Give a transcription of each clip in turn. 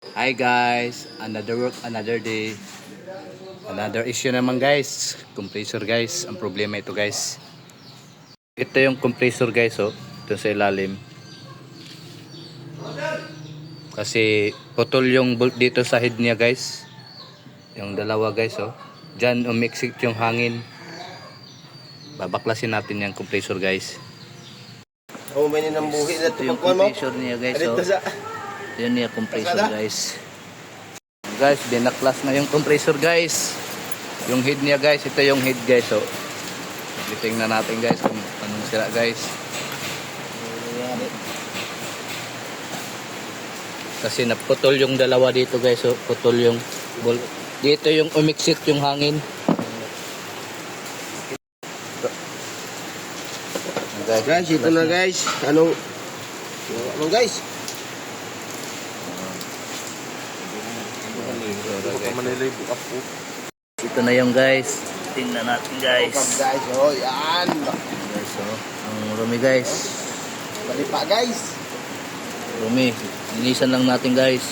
Hi guys, another work, another day. Another issue naman guys. Compressor guys, ang problema ito guys. Ito yung compressor guys oh, ito sa ilalim. Kasi putol yung bolt dito sa head niya guys. Yung dalawa guys oh. Diyan umixit yung hangin. Babaklasin natin yung compressor guys. Oh, may ng buhi na Ito yung pagkuhan mo. compressor niya guys oh. Adito sa Yun yung compressor guys. Guys, binaklas na yung compressor guys. Yung head niya guys, ito yung head guys oh. Tingnan natin guys kung anong sira guys. Kasi naputol yung dalawa dito guys oh. Putol yung bolt. Dito yung umixit yung hangin. guys, ito na guys. Anong guys? Ito na yung guys. Tingnan natin guys. Guys, oh, yan. Guys oh. Ang rumi guys. Bali pa guys. Rumi. Linisan lang natin guys.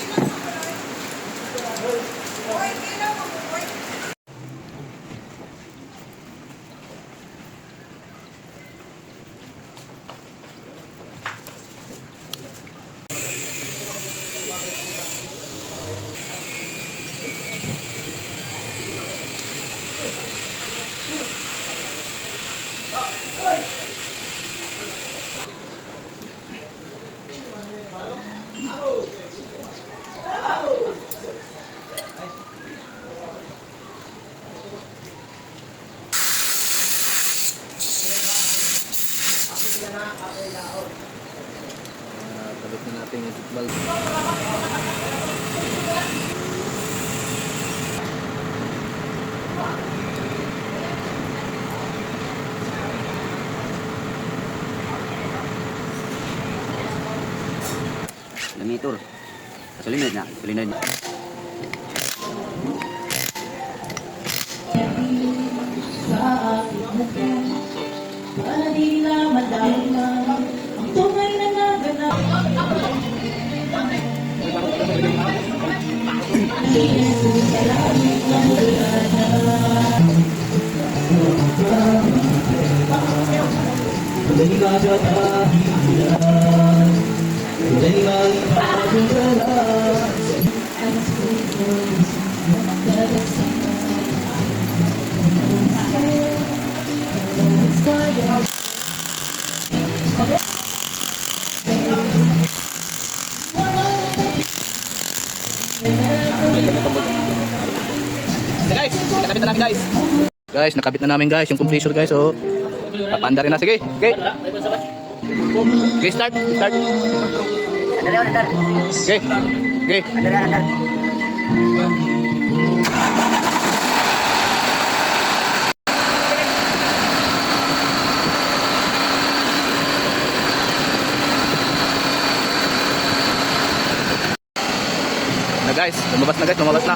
Kabit na natin yung valve. Lamitur. Sulinod na. Sulinod na. Para di na madama ang tunay na naganap. Guys, nakabit na namin guys. Guys, nakabit na namin guys yung compressor guys oh. Papaanda rin na sige. Okay. Okay, start. Start. Okay. Okay. Na guys, lumabas na guys, lumabas na.